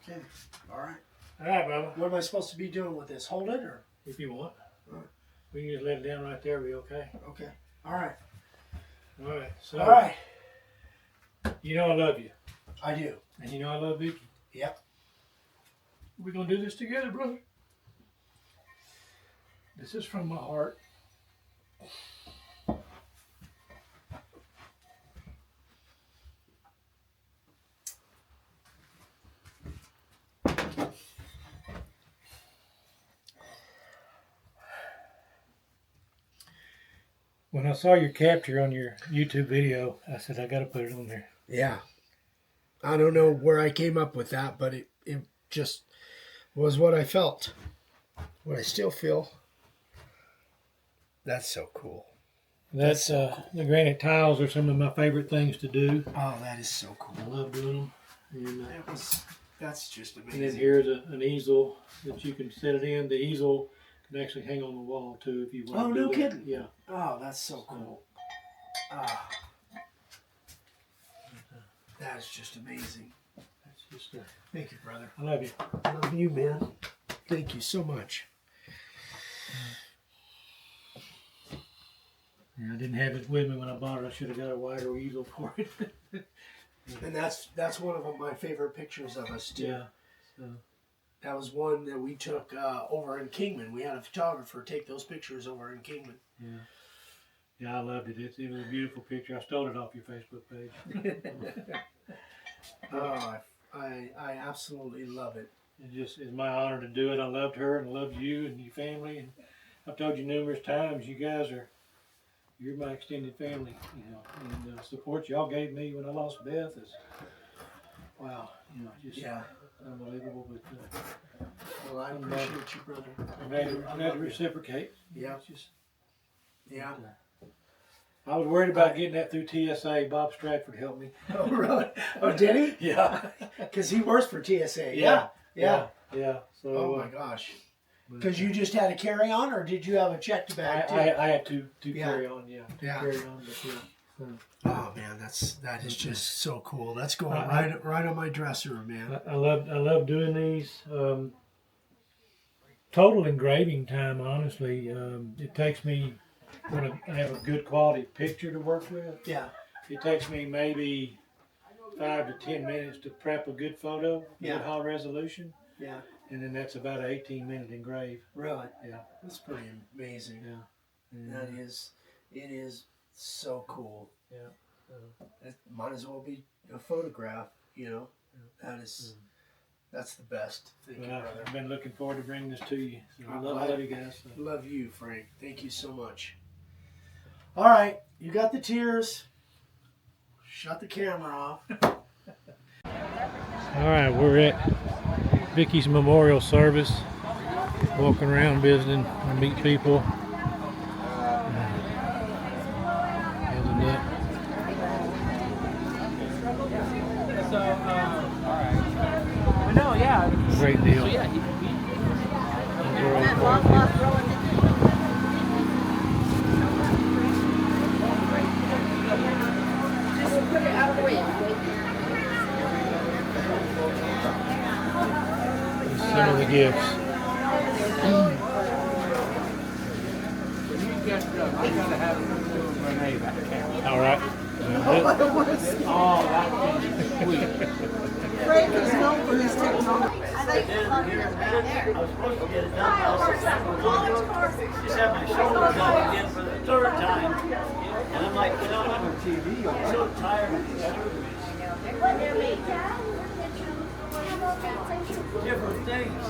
Okay. All right. All right, Bubba. What am I supposed to be doing with this? Hold it or? If you want. All right. We can just let it down right there, be okay? Okay. All right. All right. So, All right. you know I love you. I do. And you know I love Vicki. Yep. We're going to do this together, brother. This is from my heart. When I saw your capture on your YouTube video, I said, I got to put it on there. Yeah. I don't know where I came up with that, but it just was what I felt. What I still feel. That's so cool. That's so cool. The granite tiles are some of my favorite things to do. Oh, that is so cool. I love doing them. And, that's just amazing. and then here's an easel that you can set it in. The easel can actually hang on the wall too if you want. Oh, to do no that. kidding. Yeah. Oh, that's so cool. Ah. That is just amazing. That's just. Thank you, brother. I love you. I love you, man. Thank you so much. Yeah, I didn't have it with me when I bought it. I should have got a wider easel for it. And that's one of my favorite pictures of us too. Yeah. So. That was one that we took over in Kingman. We had a photographer take those pictures over in Kingman. Yeah. Yeah, I loved it. It was a beautiful picture. I stole it off your Facebook page. Oh, I absolutely love it. It just is my honor to do it. I loved her and I loved you and your family. And I've told you numerous times, you're my extended family, you know, and the support y'all gave me when I lost Beth is, wow, you know, just unbelievable. But well, I appreciate you, brother. I'm glad to reciprocate. Yeah. It's just, yeah. I was worried about getting that through TSA. Bob Stratford helped me. Oh, really? Oh, did he? Yeah. Because he works for TSA. Yeah. Yeah. So. Oh my gosh. Because you just had a carry-on, or did you have a checked bag too? I had to carry on. Yeah. Carry on, but yeah. So. Oh man, that is just so cool. That's going right on my dresser, man. I love doing these. Total engraving time, honestly, it takes me when I have a good quality picture to work with. Yeah. It takes me maybe 5 to 10 minutes to prep a good photo, good high resolution. Yeah. And then that's about an 18-minute engrave. Really? Yeah. That's pretty amazing. Yeah. That is, it is so cool. Yeah. It might as well be a photograph, you know. That is, that's the best. Thank you, brother. I've been looking forward to bringing this to you. So I love you guys. So. Love you, Frank. Thank you so much. All right, you got the tears. Shut the camera off. All right, we're at Vicki's memorial service. Walking around visiting, I meet people. Handing up. No, yeah. Great deal. So, yeah, just put it out of the way. Some of the gifts. I gotta have Renee back there. All right. Oh, that sweet. Frank is known for his technology. I like I was supposed to get it done. I just had my shoulder done again for the third time. And I'm like, I'm so tired of these different things.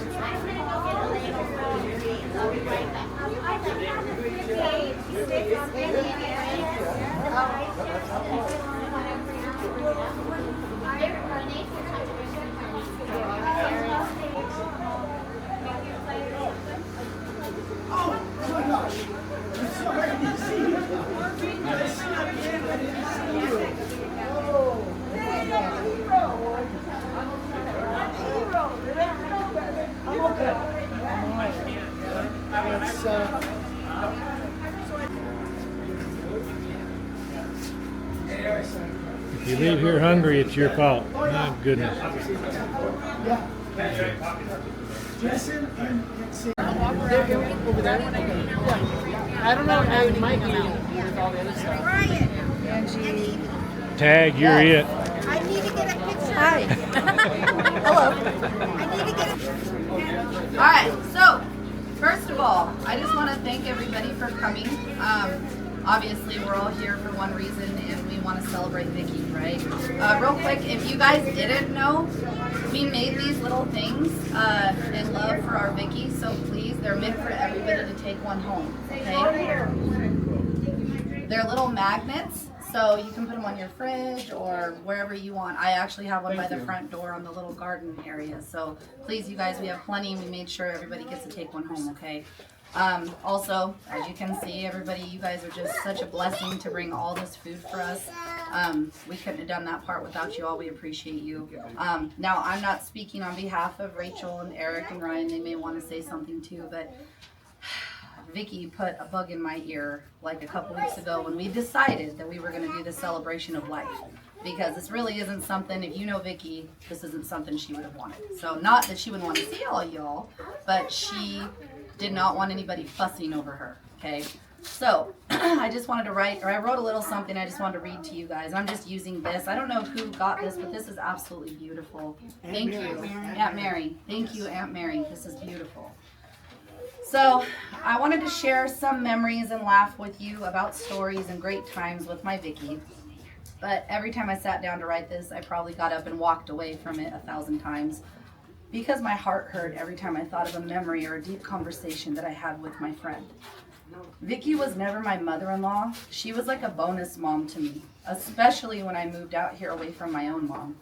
If you leave here hungry, it's your fault. My goodness. Yeah. Jason and Sam. I don't know how it might be with all the other stuff. Tag, you're it. I need to get a picture. Hi. Hello. I need to get a All right, so first of all, I just want to thank everybody for coming. Obviously, we're all here for one reason, and we want to celebrate Vicki, right? Real quick, if you guys didn't know, we made these little things in love for our Vicki, so please, they're meant for everybody to take one home, okay? They're little magnets, so you can put them on your fridge or wherever you want. I actually have one by the front door on the little garden area, so please, you guys, we have plenty. We made sure everybody gets to take one home, okay? Also, as you can see, everybody, you guys are just such a blessing to bring all this food for us. We couldn't have done that part without you all. We appreciate you. Now, I'm not speaking on behalf of Rachel and Eric and Ryan. They may want to say something too, but Vicki put a bug in my ear like a couple weeks ago when we decided that we were going to do the celebration of life. Because this really isn't something, if you know Vicki, this isn't something she would have wanted. So not that she wouldn't want to see all y'all, but she did not want anybody fussing over her, okay? So I just wanted to write, or I wrote a little something I just wanted to read to you guys. I'm just using this. I don't know who got this, but this is absolutely beautiful. Thank you, Aunt Mary. Thank you, Aunt Mary. This is beautiful. So I wanted to share some memories and laugh with you about stories and great times with my Vicki. But every time I sat down to write this, I probably got up and walked away from it 1,000 times because my heart hurt every time I thought of a memory or a deep conversation that I had with my friend. Vicki was never my mother-in-law. She was like a bonus mom to me, especially when I moved out here away from my own mom.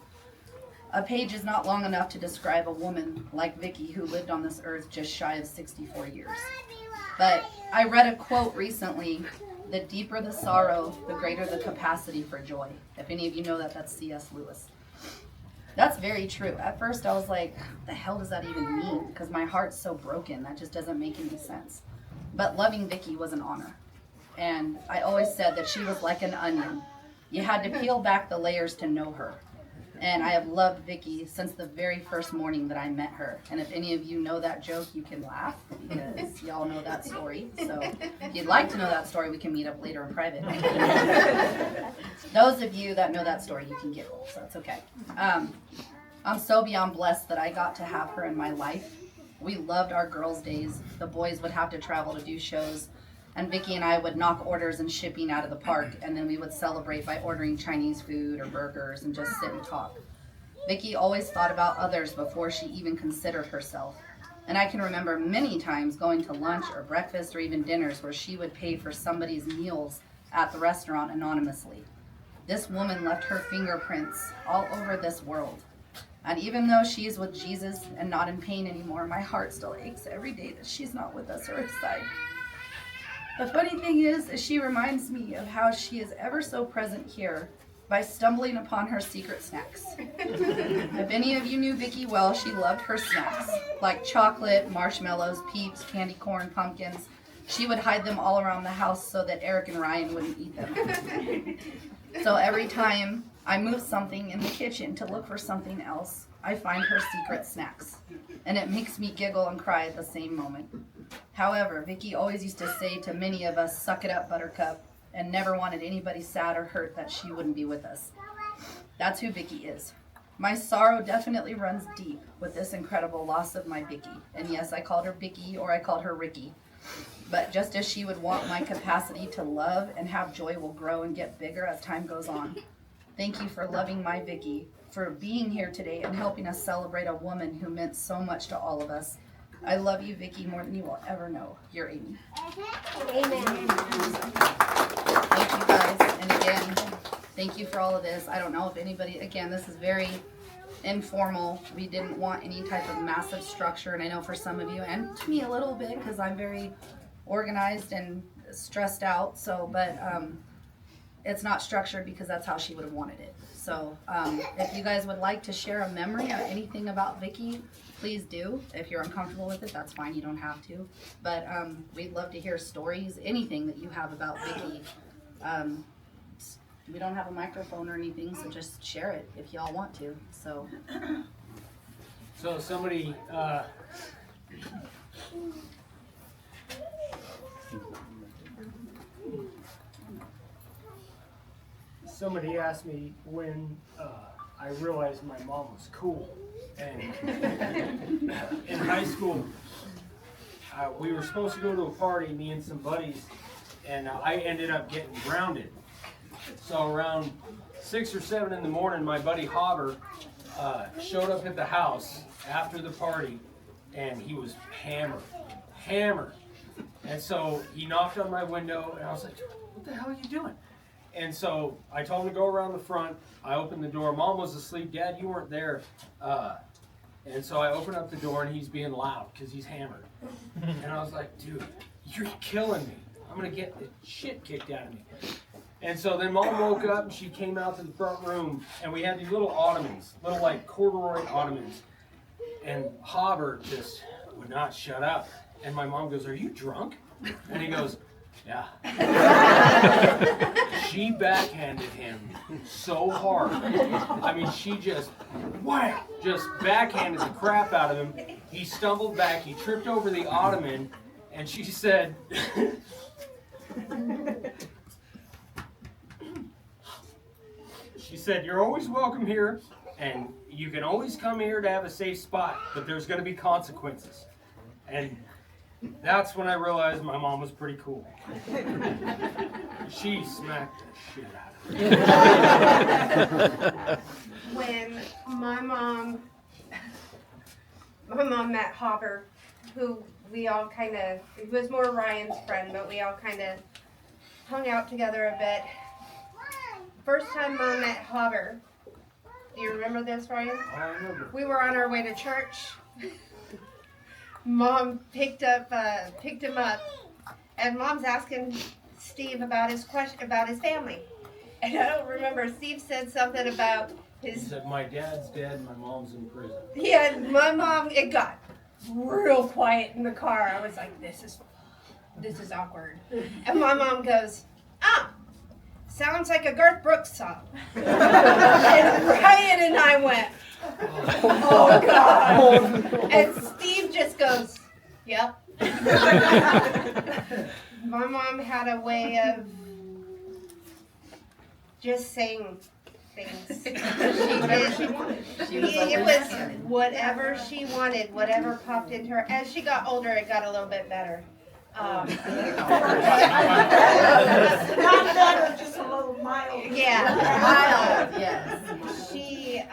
A page is not long enough to describe a woman like Vicki who lived on this earth just shy of 64 years. But I read a quote recently, "The deeper the sorrow, the greater the capacity for joy." If any of you know that, that's C.S. Lewis. That's very true. At first I was like, what the hell does that even mean? Because my heart's so broken, that just doesn't make any sense. But loving Vicki was an honor. And I always said that she was like an onion. You had to peel back the layers to know her. And I have loved Vicki since the very first morning that I met her. And if any of you know that joke, you can laugh because y'all know that story. So if you'd like to know that story, we can meet up later in private. Those of you that know that story, you can giggle, so it's okay. I'm so beyond blessed that I got to have her in my life. We loved our girls' days. The boys would have to travel to do shows. And Vicki and I would knock orders and shipping out of the park, and then we would celebrate by ordering Chinese food or burgers and just sit and talk. Vicki always thought about others before she even considered herself. And I can remember many times going to lunch or breakfast or even dinners where she would pay for somebody's meals at the restaurant anonymously. This woman left her fingerprints all over this world. And even though she is with Jesus and not in pain anymore, my heart still aches every day that she's not with us earthside. The funny thing is she reminds me of how she is ever so present here by stumbling upon her secret snacks. If any of you knew Vicki well, she loved her snacks, like chocolate, marshmallows, Peeps, candy corn, pumpkins. She would hide them all around the house so that Eric and Ryan wouldn't eat them. So every time I move something in the kitchen to look for something else, I find her secret snacks. And it makes me giggle and cry at the same moment. However, Vicki always used to say to many of us, "Suck it up, Buttercup," and never wanted anybody sad or hurt that she wouldn't be with us. That's who Vicki is. My sorrow definitely runs deep with this incredible loss of my Vicki. And yes, I called her Vicki or I called her Ricky. But just as she would want, my capacity to love and have joy will grow and get bigger as time goes on. Thank you for loving my Vicki, for being here today and helping us celebrate a woman who meant so much to all of us. I love you, Vicki, more than you will ever know. You're Amy. Amen. Thank you, guys. And again, thank you for all of this. I don't know if anybody, again, this is very informal. We didn't want any type of massive structure. And I know for some of you, and to me a little bit, because I'm very organized and stressed out. So, but it's not structured because that's how she would have wanted it. So if you guys would like to share a memory or anything about Vicki, please do. If you're uncomfortable with it, that's fine. You don't have to. But we'd love to hear stories, anything that you have about Vicki. We don't have a microphone or anything, so just share it if y'all want to. So So somebody somebody asked me when I realized my mom was cool. And in high school, we were supposed to go to a party, me and some buddies, and I ended up getting grounded. So around 6 or 7 in the morning, my buddy Hobber showed up at the house after the party, and he was hammered. And so he knocked on my window, and I was like, what the hell are you doing? And so I told him to go around the front. I opened the door. Mom was asleep. Dad, you weren't there. And so I opened up the door, and he's being loud because he's hammered. And I was like, dude, you're killing me. I'm going to get the shit kicked out of me. And so then Mom woke up, and she came out to the front room, and we had these little ottomans, little like corduroy ottomans. And Hobber just would not shut up. And my mom goes, are you drunk? And he goes, yeah. She backhanded him so hard. I mean, she just, wham, just backhanded the crap out of him. He stumbled back, he tripped over the ottoman, and she said, you're always welcome here, and you can always come here to have a safe spot, but there's going to be consequences. And that's when I realized my mom was pretty cool. She smacked the shit out of me. When my mom met Hopper, who we all kind of, he was more Ryan's friend, but we all kind of hung out together a bit. First time Mom met Hopper, do you remember this, Ryan? I remember. We were on our way to church. Mom picked him up, and Mom's asking Steve about his family. And I don't remember. Steve said something about He said, my dad's dead and my mom's in prison. Yeah, my mom. It got real quiet in the car. I was like, this is awkward. And my mom goes, sounds like a Garth Brooks song. And Ryan and I went, oh God. And Steve just goes, yep. My mom had a way of just saying things. It was whatever she wanted, whatever popped into her. As she got older, it got a little bit better. Not better, just a little mild. Yeah, Mild, yes. She,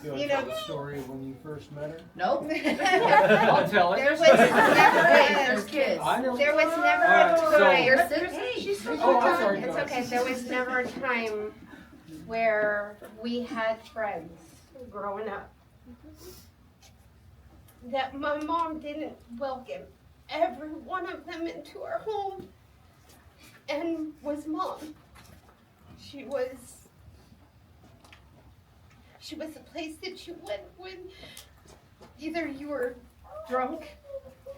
You want to tell the story of when you first met her? Nope. I'll tell it. there was never There's kids. I know. there was never Alright, a so- time. You're sitting. She's so Oh, I'm sorry, It's go ahead. okay. There was never a time where we had friends growing up that my mom didn't welcome every one of them into our home and was Mom. She was the place that you went when either you were drunk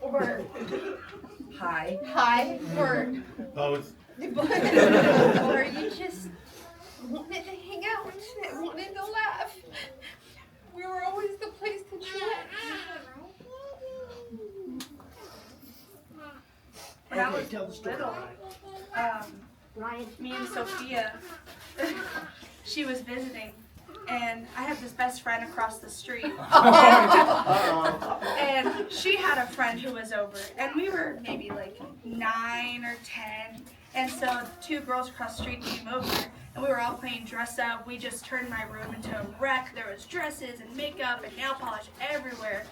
or high or Both. or you just wanted to hang out and wanted to laugh. We were always the place that you went. When I was tell the story. little, me and Sophia, she was visiting, and I have this best friend across the street. And she had a friend who was over, and we were maybe like 9 or 10. And so 2 girls across the street came over, and we were all playing dress up. We just turned my room into a wreck. There was dresses and makeup and nail polish everywhere.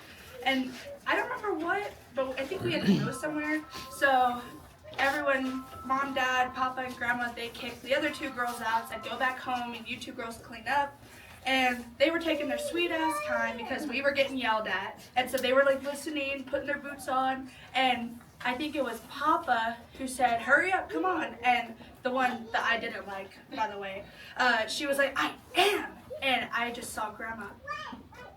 And I don't remember what, but I think we had to go somewhere. So everyone, Mom, Dad, Papa, and Grandma, they kicked the other 2 girls out, said go back home and you 2 girls clean up. And they were taking their sweet ass time because we were getting yelled at. And so they were like listening, putting their boots on. And I think it was Papa who said, hurry up, come on. And the one that I didn't like, by the way, she was like, I am. And I just saw Grandma.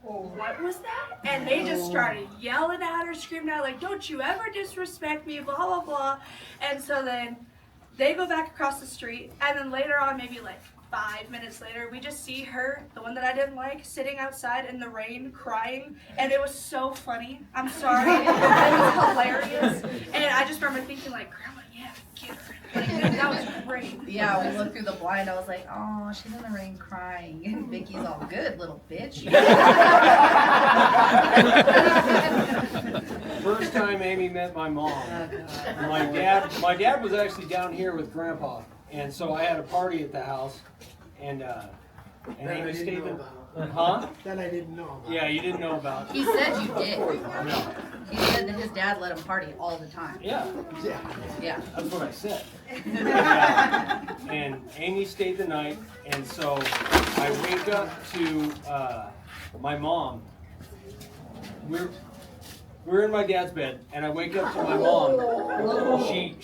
What was that? And they just started yelling at her, screaming at her, like, don't you ever disrespect me, blah, blah, blah. And so then they go back across the street. And then later on, maybe like 5 minutes later, we just see her, the one that I didn't like, sitting outside in the rain crying, and it was so funny. I'm sorry. It was hilarious. And I just remember thinking, like, Grandma, yeah, get her. Like, that was great. Yeah, we looked through the blind. I was like, oh, she's in the rain crying. And Vicky's all good, little bitch. First time Amy met my mom. Oh, God. My dad was actually down here with Grandpa, and so I had a party at the house, and That I Amy didn't stayed know in. about. Huh? That I didn't know about. Yeah, you didn't know about. He said you did. No. He said that his dad let him party all the time. Yeah, Yeah. Yeah. that's what I said. Yeah. And Amy stayed the night, and so I wake up to my mom. We're in my dad's bed, and I wake up to my mom. She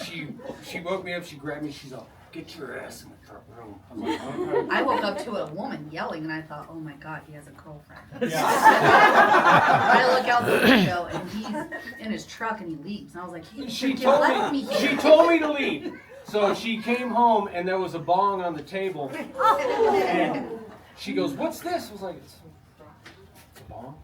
woke me up. She grabbed me. She's all, "Get your ass in the room." I'm like, "Okay." I woke up to a woman yelling, and I thought, oh my God, he has a girlfriend. Yeah. I look out the window, and he's in his truck, and he leaves. And I was like, She you told left me me. here. She told me to leave. So she came home, and there was a bong on the table, and she goes, "What's this?" I was like, "It's a bong."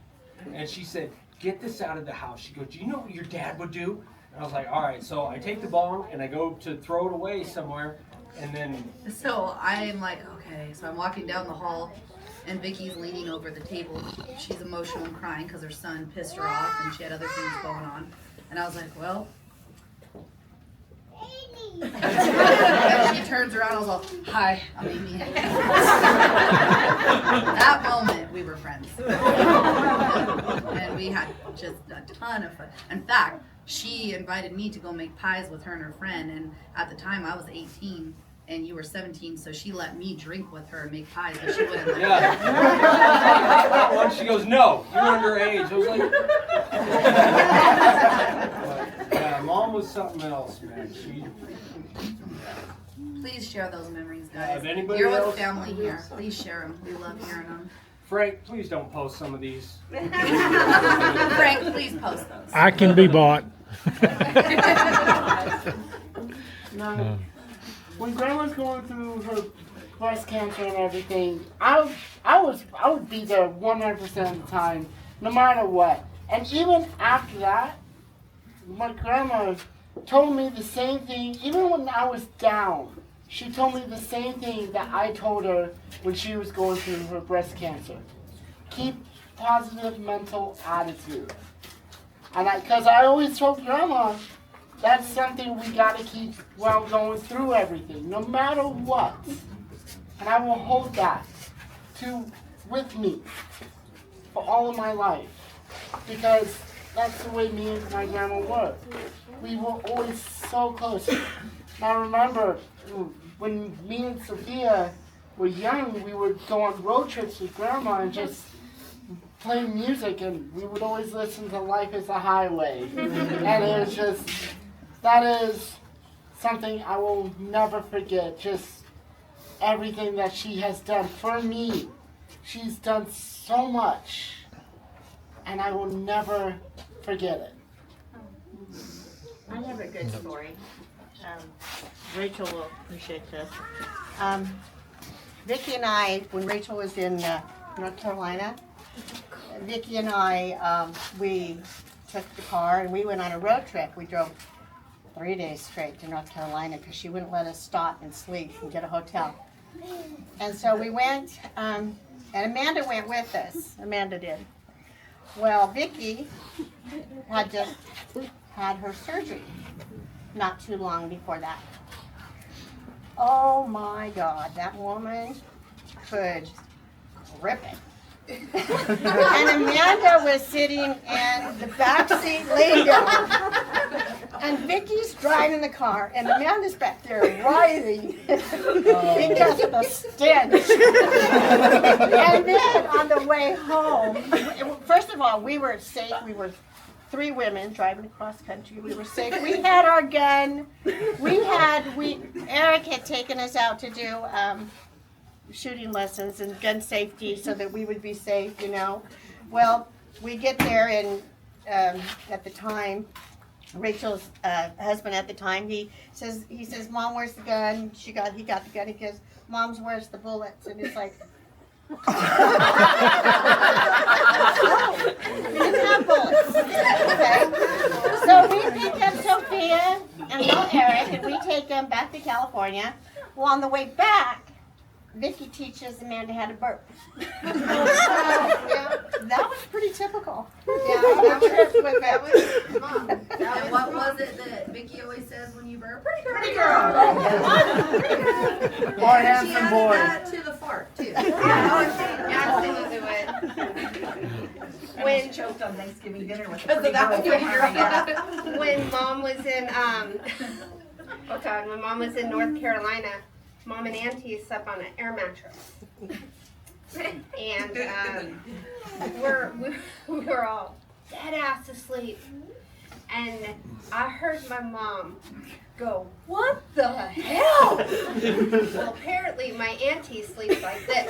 And she said, "Get this out of the house." She goes, "Do you know what your dad would do?" And I was like, "All right." So I take the bong and I go to throw it away somewhere, and then So I'm like, okay. So I'm walking down the hall, and Vicky's leaning over the table. She's emotional and crying because her son pissed her off, and she had other things going on. And I was like, well. And she turns around, I was all, hi, I'm Amy. That moment, we were friends. And we had just a ton of fun. In fact, she invited me to go make pies with her and her friend, and at the time I was 18 and you were 17, so she let me drink with her and make pies, but she wouldn't let yeah. Once she goes, "No, you're underage." I was like, yeah, Mom was something else, man. Please share those memories, guys. If anybody You're with else- family here. Please share them. We love hearing them. Frank, please don't post some of these. Frank, please post those. I can be bought. No. When Grandma's going through her breast cancer and everything, I would be there 100% of the time, no matter what. And even after that, my grandma told me the same thing. Even when I was down, she told me the same thing that I told her when she was going through her breast cancer. Keep positive mental attitude. And because I always told Grandma, that's something we got to keep while going through everything, no matter what. And I will hold that with me for all of my life, because that's the way me and my grandma were. We were always so close. And I remember when me and Sophia were young, we would go on road trips with Grandma and just play music, and we would always listen to Life is a Highway. And it was just, that is something I will never forget. Just everything that she has done for me. She's done so much, and I will never forget it. I have a good story. Rachel will appreciate this. Vicki and I, when Rachel was in North Carolina, Vicki and I, we took the car and we went on a road trip. We drove 3 days straight to North Carolina because she wouldn't let us stop and sleep and get a hotel. And so we went, and Amanda went with us. Amanda did. Well, Vicki had just had her surgery not too long before that. Oh my God, that woman could rip it. And Amanda was sitting in the back seat laying down. And Vicki's driving the car, and Amanda's back there writhing because of the stench. And then on the way home, first of all, we were safe. We were 3 women driving across country. We were safe. We had our gun. Eric had taken us out to do shooting lessons and gun safety so that we would be safe, you know. Well, we get there, and at the time, Rachel's husband at the time, he says, Mom, where's the gun? He got the gun. He goes, Mom's, where's the bullets? And it's like, oh, he doesn't have bullets. Okay. So we picked up Sophia and little Eric, and we take them back to California. Well, on the way back, Vicki teaches Amanda how to burp. Yeah, that was pretty typical. Yeah, that was Mom. And what was it that Vicki always says when you burp? Pretty girl. Or And she handsome added boy. that to the fart too. Absolutely would. When choked on Thanksgiving dinner with Because the of that pretty one. girl. Yeah. When Mom was in, when Mom was in North Carolina, Mom and Auntie slept on an air mattress. And we were all dead ass asleep. And I heard my mom go, "What the hell?" Well, apparently my auntie sleeps like this.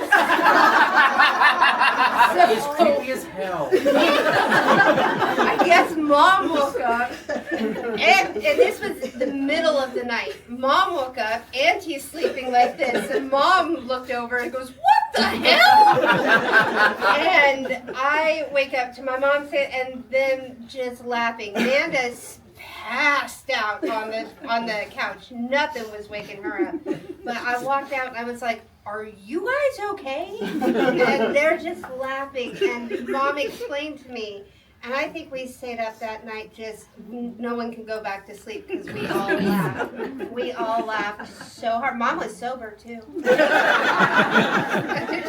It's creepy as hell. I guess Mom woke up, and this was the middle of the night. Mom woke up, Auntie's sleeping like this, and Mom looked over and goes, "What the hell?" And I wake up to my mom and then just laughing. Amanda's passed out on the couch. Nothing was waking her up. But I walked out and I was like, "Are you guys okay?" And they're just laughing. And Mom explained to me, and I think we stayed up that night just, no one could go back to sleep because we all laughed. We all laughed so hard. Mom was sober too.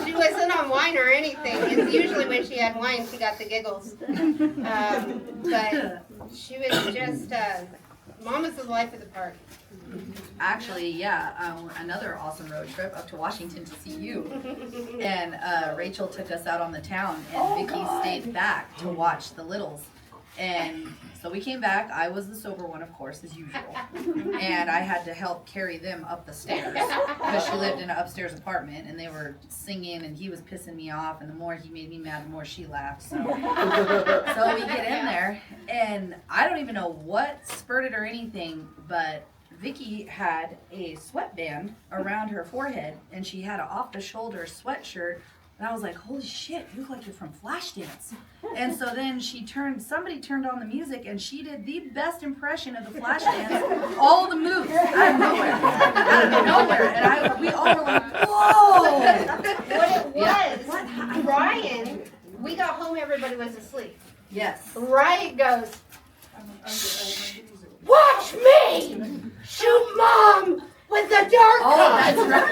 She wasn't on wine or anything. It's usually when she had wine, she got the giggles. But she was just, Mom was the life of the party. Actually, yeah, another awesome road trip up to Washington to see you. And Rachel took us out on the town, and Vicki stayed back to watch the littles. And so we came back. I was the sober one, of course, as usual. And I had to help carry them up the stairs because she lived in an upstairs apartment, and they were singing, and he was pissing me off. And the more he made me mad, the more she laughed. So we get in there, and I don't even know what spurted or anything, but Vicki had a sweatband around her forehead, and she had an off-the-shoulder sweatshirt, and I was like, "Holy shit, you look like you're from Flashdance." And so then somebody turned on the music, and she did the best impression of the Flashdance, all the moves, out of nowhere, and we all were like, "Whoa!" What it was, Ryan, we got home, everybody was asleep. Yes. Ryan goes, "Watch me shoot Mom with the dart gun." Oh, that's right.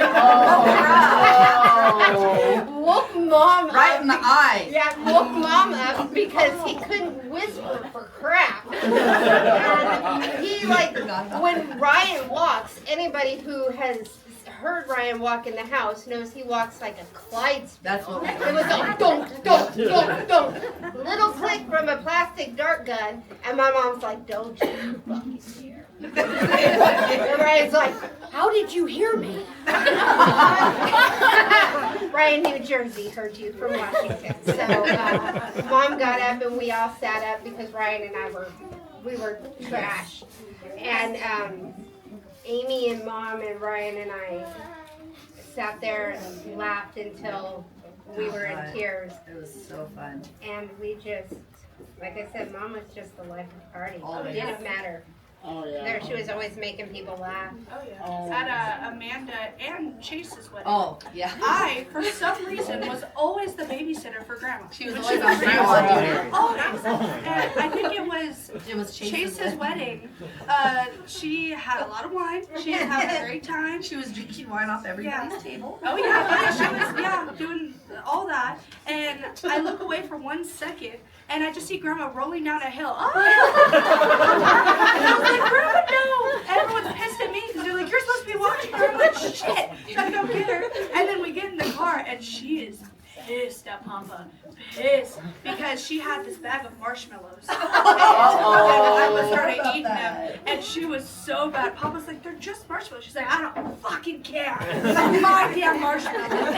Woke Mom Right up. in the eye. Yeah, woke Mom up because he couldn't whisper for crap. And he, like, when Ryan walks, anybody who has heard Ryan walk in the house knows he walks like a Clydesdale. That's what It was a dunk, dunk, dunk, dunk. Little click from a plastic dart gun, and my mom's like, "Don't you fucking dare." And Ryan's like, "How did you hear me?" Ryan, New Jersey, heard you from Washington. So Mom got up and we all sat up because Ryan and I were trash. And Amy and Mom and Ryan and I sat there and laughed until we were in tears. It was so fun. And we just, like I said, Mom was just the life of the party. Always. It didn't matter. Oh, yeah. There, she was always making people laugh. Oh yeah. Oh. At Amanda and Chase's wedding. Oh, yeah. I, for some reason, was always the babysitter for Grandma. She was When always on was Grandma raised. duty. Always. And I think it was Chase's wedding. She had a lot of wine. She was having a great time. She was drinking wine off everybody's table. Oh yeah, she was doing all that. And I look away for 1 second, and I just see Grandma rolling down a hill. Oh! And I was like, "Grandma, no!" Everyone's pissed at me because they're like, "You're supposed to be watching her." I'm like, "Shit!" Trying to go get her. And then we get in the car, and she is pissed at Papa. Pissed because she had this bag of marshmallows. And I was started eating them, and she was so bad. Papa's like, "They're just marshmallows." She's like, "I don't fucking care. It's my damn marshmallows."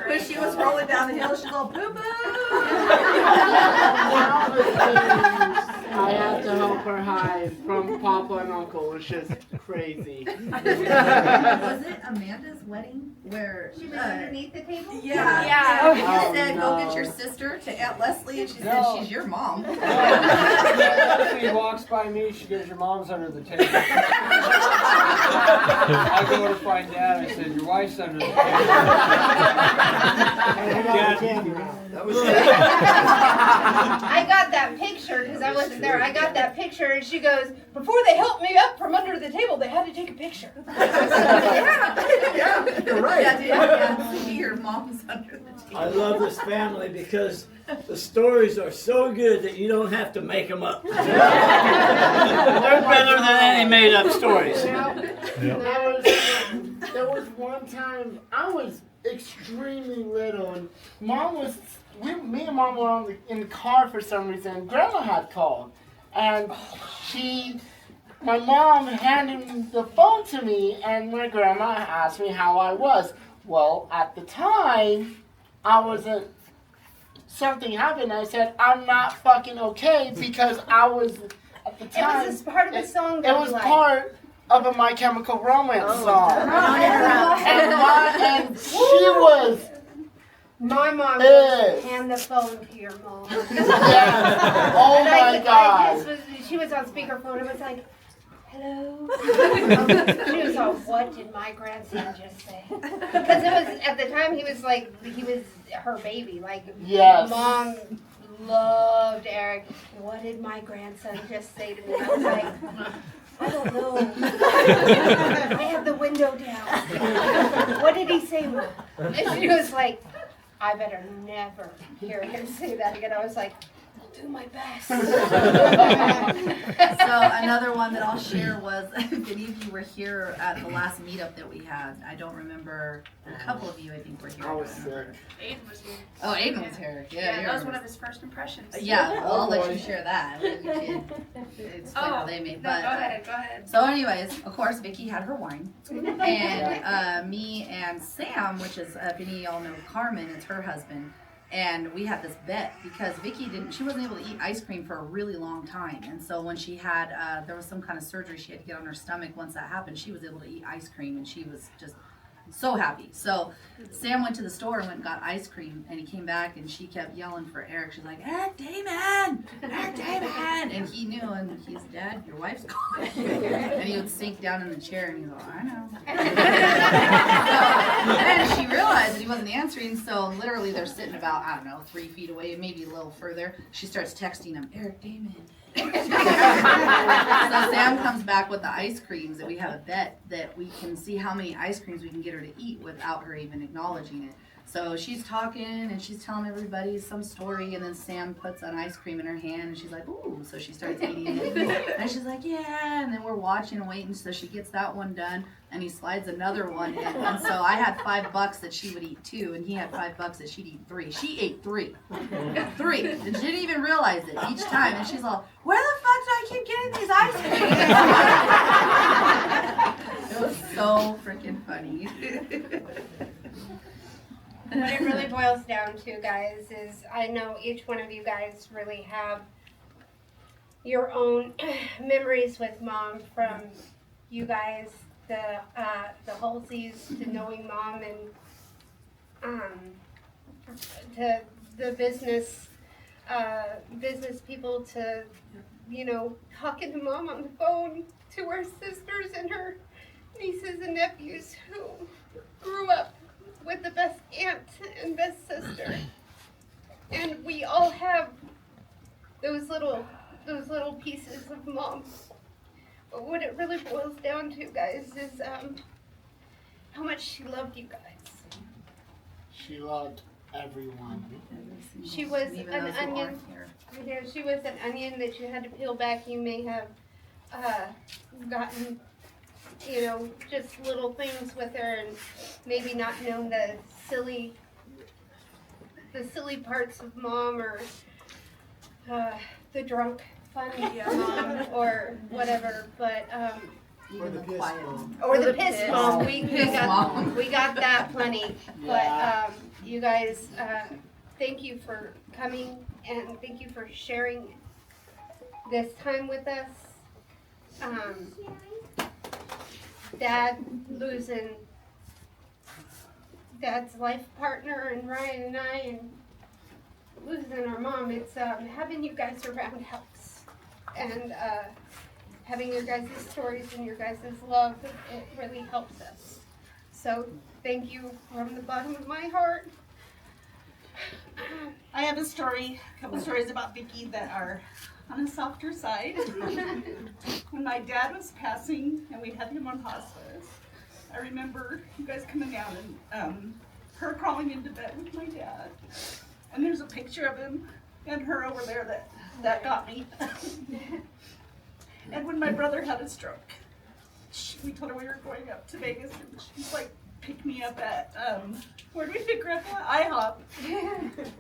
When she was rolling down the hill, she's all, "Boo boo." I had to help her hide from Papa and Uncle, which is crazy. Was it Amanda's wedding where She was underneath the table? Yeah. Yeah. You Oh, said no. go get your sister to Aunt Leslie, and she said No. she's your mom. Leslie walks by me, she goes, your mom's under the table. I go to find Dad, I said, your wife's under the table. That was I got that picture because I wasn't there. I got that picture and she goes, before they helped me up from under the table, they had to take a picture. Yeah, you're right. Yeah, see your mom's under the table. I love this family because the stories are so good that you don't have to make them up. They're better than any made up stories. There was one time I was extremely little, and me and Mom were in the car for some reason. Grandma had called, and my mom handed the phone to me, and my grandma asked me how I was. Well, at the time, I wasn't. Something happened. I said I'm not fucking okay because I was at the time. It was part of a song that It was part of a My Chemical Romance song. And she was. My mom Yes. goes, hand the phone to your mom. Yeah. Oh And my God. she was on speakerphone. It was like, hello. She was all, what did my grandson just say? Because it was at the time he was her baby. Like, Yes. Mom loved Eric. What did my grandson just say to me? I was like, I don't know. I have the window down. What did he say, Mom? And she was like, I better never hear him say that again. I was like, I'll do my best. So another one that I'll share was, if any of you were here at the last meetup that we had, I don't remember, a couple of you I think were here. I was sick. Aiden was here. Oh, Aiden was here. Yeah, That was one of his first impressions. Yeah, well, I'll let boy. you share that. It's funny how they made No, but, go ahead, go ahead. So anyways, of course, Vicki had her wine. And me and Sam, which is, if any of y'all know Carmen, it's her husband. And we had this bet because Vicki she wasn't able to eat ice cream for a really long time. And so when she had, there was some kind of surgery she had to get on her stomach. Once that happened, she was able to eat ice cream and she was just so happy. So Sam went to the store and went and got ice cream, and he came back and she kept yelling for Eric. She's like, Eric Damon! Eric Damon! And he knew, and he's dead, your wife's gone. And he would sink down in the chair and he'd go, I know. And she realized that he wasn't answering, so literally they're sitting about, 3 feet away, maybe a little further. She starts texting him, Eric Damon. So Sam comes back with the ice creams, and we have a bet that we can see how many ice creams we can get her to eat without her even acknowledging it. So she's talking and she's telling everybody some story, and then Sam puts an ice cream in her hand and she's like, ooh, so she starts eating it. And she's like, yeah, and then we're watching and waiting, so she gets that one done and he slides another one in. And so I had $5 that she would eat 2, and he had $5 that she'd eat 3. She ate 3. 3. And she didn't even realize it each time. And she's all, where the fuck do I keep getting these ice creams? It was so freaking funny. What it really boils down to, guys, is I know each one of you guys really have your own memories with Mom, from you guys, the Halseys, to knowing Mom, and to the business people, to talking to Mom on the phone, to her sisters and her nieces and nephews who grew up with the best aunt and best sister. And we all have those little pieces of Mom. But what it really boils down to, guys, is how much she loved you guys. She loved everyone. She was Even an those who onion. aren't here. She was an onion that you had to peel back. You may have gotten just little things with her, and maybe not known the silly parts of Mom, or the drunk fun Mom, or whatever. But Even the quiet mom. or the piss Mom. We Piss mom. got that plenty. Yeah. But you guys, thank you for coming, and thank you for sharing this time with us. Dad losing Dad's life partner and Ryan and I, and losing our mom. It's having you guys around helps, and having your guys' stories and your guys' love, it really helps us. So thank you from the bottom of my heart. I have a couple stories about Vicki that are on the softer side. When my dad was passing and we had him on hospice, I remember you guys coming down and her crawling into bed with my dad. And there's a picture of him and her over there that got me. And when my brother had a stroke, we told her we were going up to Vegas, and she's like, pick me up at, where did we pick her up at? IHOP.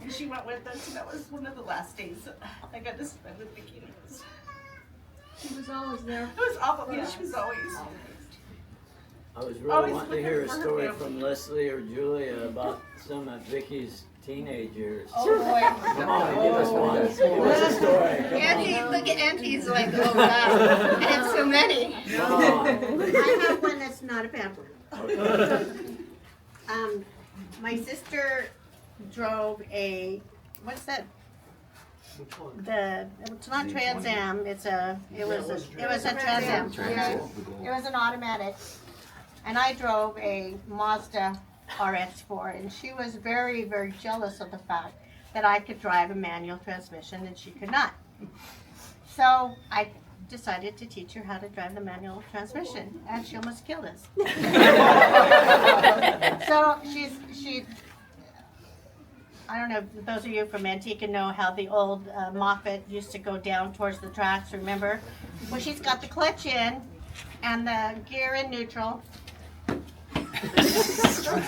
And she went with us, and that was one of the last days I got to spend with Vicki. She was always there. It was awful. Yeah, she was always. I was really Always wanting to looking hear a for her story family. from Leslie or Julia about some of Vicky's teenage years. Oh boy. Come on, give us one. Give us a story. Come Auntie, look at Auntie's like, oh wow, I have so many. on. Come on. I have one that's not a bad one. Okay. My sister drove a, what's that? It's not Trans Am, it was a Trans Am. It was an automatic. And I drove a Mazda RX-4, and she was very, very jealous of the fact that I could drive a manual transmission and she could not. So I decided to teach her how to drive the manual transmission, and she almost killed us. So she, I don't know, those of you from Antigua know how the old Moffett used to go down towards the tracks, remember? Well, she's got the clutch in and the gear in neutral.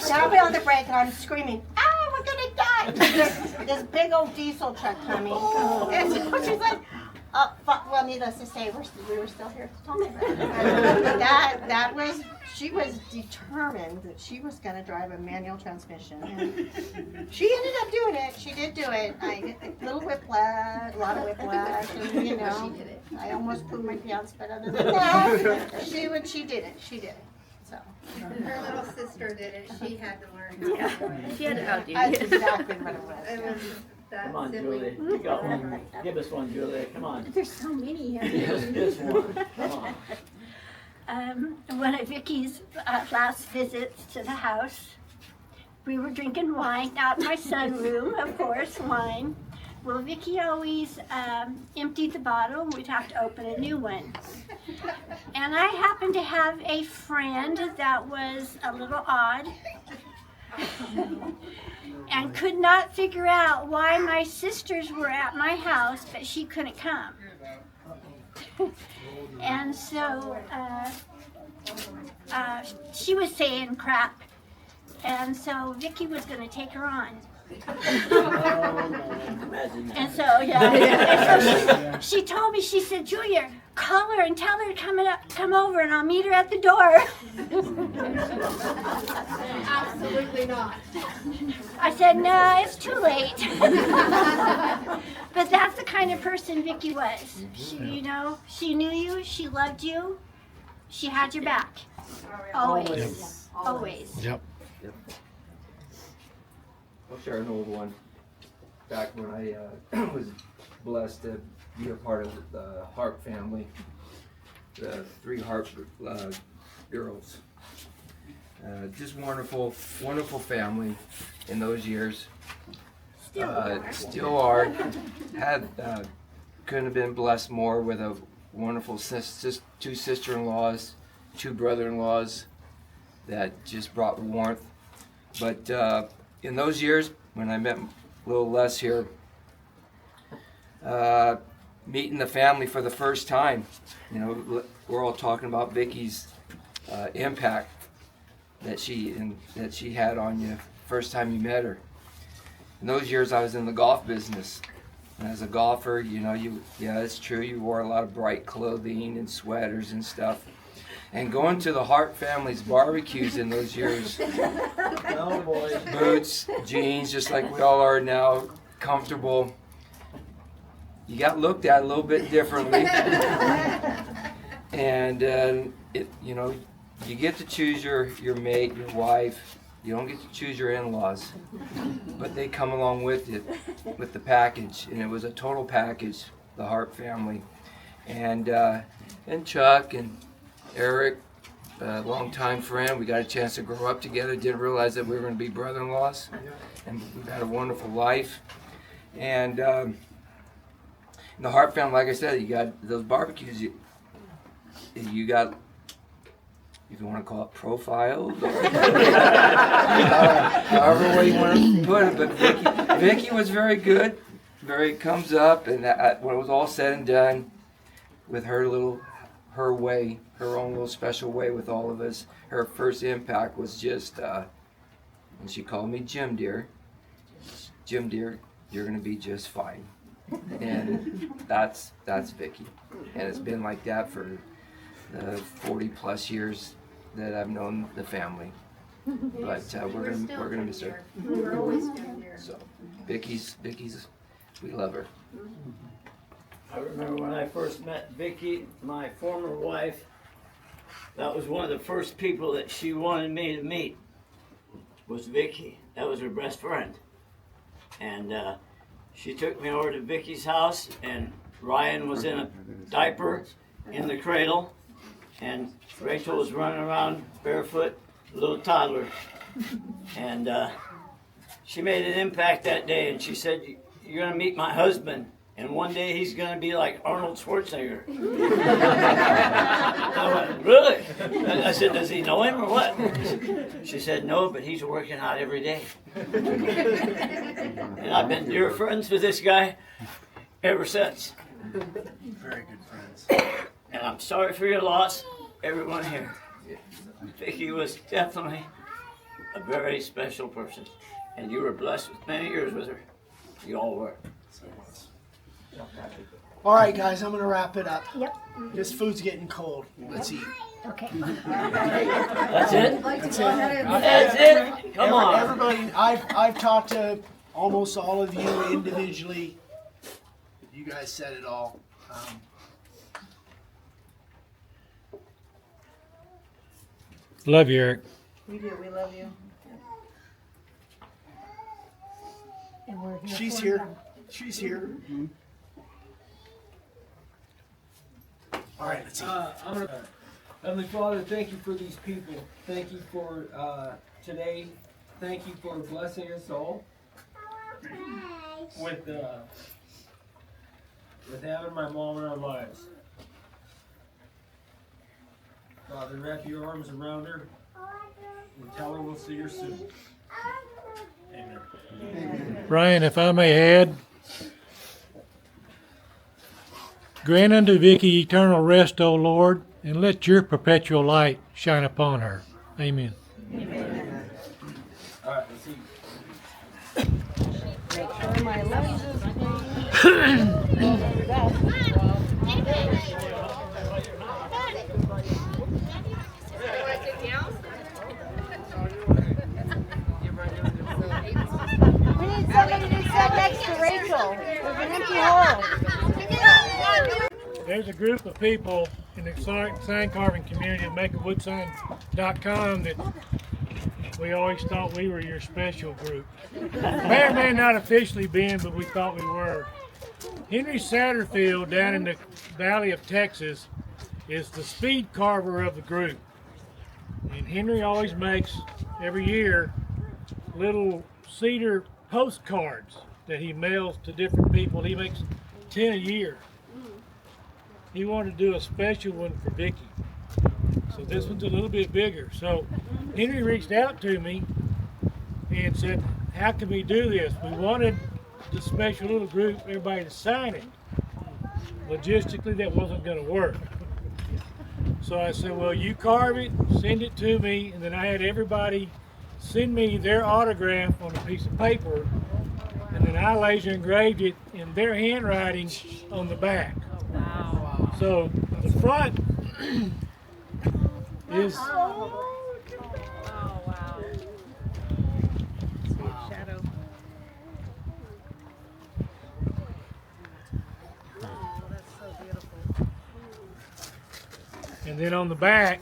Now we're on the brake, and I'm screaming, "Ah, we're gonna die!" This big old diesel truck coming, and so she's like, well, needless to say, we were still here to talk about it. She was determined that she was going to drive a manual transmission, and she ended up doing it. She did do it. A little whiplash, a lot of whiplash, and you know, I almost pooed my pants, but other than that, she did it. She did it. So Her little sister did it. She had to learn how to do it. She had to outdo that's you. exactly what it was. It was that Come on, silly. Julie. You got one. Give us one, Julia. Come on. There's so many here. Give us one. Come on. One of Vicky's last visits to the house, we were drinking wine out in my sunroom, of course, wine. Well, Vicki always emptied the bottle, and we'd have to open a new one. And I happened to have a friend that was a little odd and could not figure out why my sisters were at my house, but she couldn't come. And so she was saying crap, and so Vicki was going to take her on. And so, yeah. And so she told me, she said, "Julia, call her and tell her to come over, and I'll meet her at the door." Absolutely not. I said, "No, it's too late." But that's the kind of person Vicki was. She, you know, she knew you, she loved you, she had your back. Always. Always. Yep. I'll share an old one. Back when I was blessed to be a part of the Harp family, the 3 Harp girls. Just wonderful, wonderful family in those years. Still are. Had couldn't have been blessed more with a wonderful 2 sister-in-laws, 2 brother-in-laws that just brought warmth. But in those years, when I met a little Les here, meeting the family for the first time, you know, we're all talking about Vicky's impact that she had on you first time you met her. In those years, I was in the golf business, and as a golfer, you know, yeah, it's true, you wore a lot of bright clothing and sweaters and stuff. And going to the Hart family's barbecues in those years, Oh, boy. boots, jeans, just like we all are now, comfortable. you got looked at a little bit differently. And you know, you get to choose your mate, your wife. You don't get to choose your in-laws, but they come along with it, with the package, and it was a total package. The Hart family, and Chuck and Eric, a longtime friend. We got a chance to grow up together. Didn't realize that we were going to be brother-in-laws, and we've had a wonderful life. And the Hart family, like I said, you got those barbecues. You got, if you want to call it profiles, or however way you want to put it. But Vicki was very good. Very comes up, and when it was all said and done, with her way, her own little special way with all of us, her first impact was just, and she called me Jim dear. Jim dear, you're gonna be just fine. And that's Vicki, and it's been like that for the 40 plus years that I've known the family. But we're gonna miss her. We're always doing here. So Vicki's, we love her. I remember when I first met Vicki, my former wife, that was one of the first people that she wanted me to meet, was Vicki. That was her best friend. And she took me over to Vicki's house, and Ryan was in a diaper in the cradle, and Rachel was running around barefoot, a little toddler. And she made an impact that day, and she said, "You're gonna meet my husband, and one day he's gonna be like Arnold Schwarzenegger." I went, "Really?" I said, "Does he know him or what?" She said, "No, but he's working out every day." And I've been dear friends with this guy ever since. Very good friends. And I'm sorry for your loss, everyone here. Vicki was definitely a very special person, and you were blessed with many years with her. You all were. All right, guys, I'm gonna wrap it up. Yep. This food's getting cold. Let's eat. Okay. That's it? That's it. That's it? Come on. Everybody, I've talked to almost all of you individually. You guys said it all. Love you, Eric. We do, we love you. And we're here She's for here. them. She's here. All right, let's see. Heavenly Father, thank you for these people. Thank you for today. Thank you for blessing us all with having my mom in our lives. Father, wrap your arms around her and tell her we'll see her soon. Amen. Brian, if I may add, grant unto Vicki eternal rest, O Lord, and let your perpetual light shine upon her. Amen. All right, let's see. Make sure my lens is We need somebody to sit next to Rachel. There's an empty hole. There's a group of people in the sign carving community at MakeAWoodSign.com that we always thought we were your special group. May or may not officially been, but we thought we were. Henry Satterfield down in the Valley of Texas is the speed carver of the group. And Henry always makes, every year, little cedar postcards that he mails to different people. He makes 10 a year. He wanted to do a special one for Vicki. So this one's a little bit bigger. So Henry reached out to me and said, how can we do this? We wanted the special little group, everybody to sign it. Logistically, that wasn't going to work. So I said, well, you carve it, send it to me, and then I had everybody send me their autograph on a piece of paper, and then I laser engraved it in their handwriting on the back. Wow. So the front is And then on the back,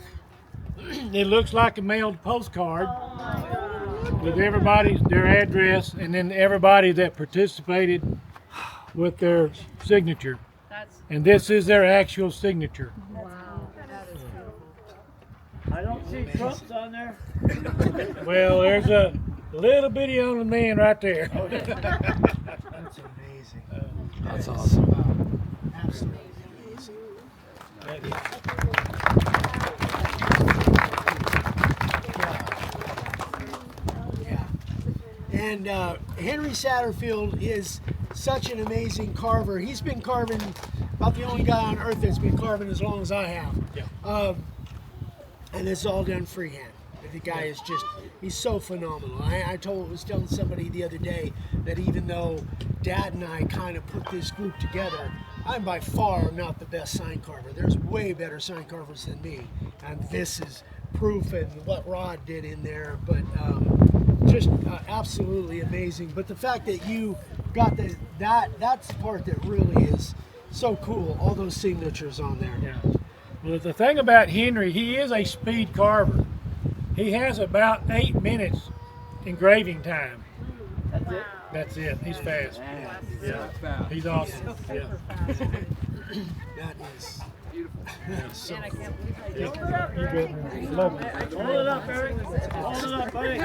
it looks like a mailed postcard with everybody's their address and then everybody that participated with their signature. And this is their actual signature. I don't see Trump's on there. Well, there's a little bitty on the man right there. That's amazing. That's awesome. Absolutely amazing. Yeah. And Henry Satterfield is such an amazing carver. He's been carving, about the only guy on earth that's been carving as long as I have. Yeah. And it's all done freehand. The guy is just, he's so phenomenal. I was telling somebody the other day that even though Dad and I kind of put this group together, I'm by far not the best sign carver. There's way better sign carvers than me. And this is proof and what Rod did in there, but just absolutely amazing. But the fact that you got that's the part that really is so cool, all those signatures on there. Yeah. Well, the thing about Henry, he is a speed carver. He has about 8 minutes engraving time. That's it? That's it. He's fast. Yeah. He's awesome. Yeah. That is Beautiful. that's so cool. You bet. Love it. Hold it up, Eric. Hold it up, buddy.